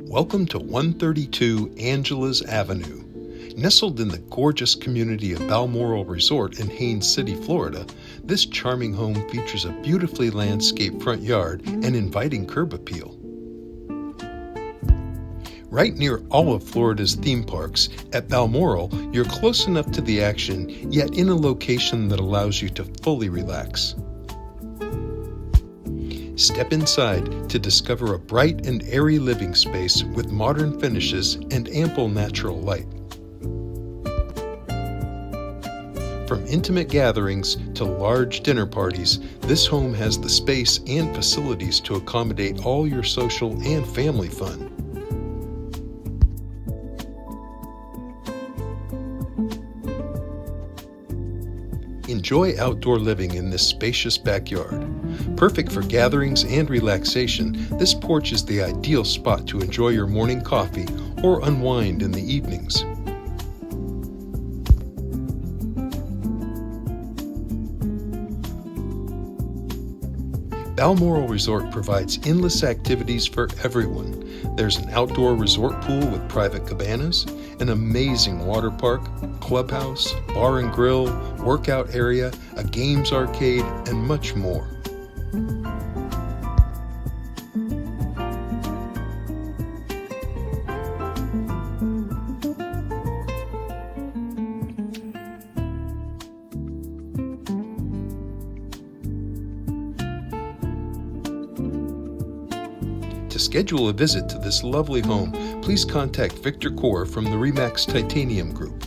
Welcome to 132 Angela's Avenue. Nestled in the gorgeous community of Balmoral Resort in Haines City, Florida, this charming home features a beautifully landscaped front yard and inviting curb appeal. Right near all of Florida's theme parks, at Balmoral, you're close enough to the action, yet in a location that allows you to fully relax. Step inside to discover a bright and airy living space with modern finishes and ample natural light. From intimate gatherings to large dinner parties, this home has the space and facilities to accommodate all your social and family fun. Enjoy outdoor living in this spacious backyard. Perfect for gatherings and relaxation, this porch is the ideal spot to enjoy your morning coffee or unwind in the evenings. Balmoral Resort provides endless activities for everyone. There's an outdoor resort pool with private cabanas, an amazing water park, clubhouse, bar and grill, workout area, a games arcade, and much more. To schedule a visit to this lovely home, please contact Victor Core from the RE/MAX Titanium Group.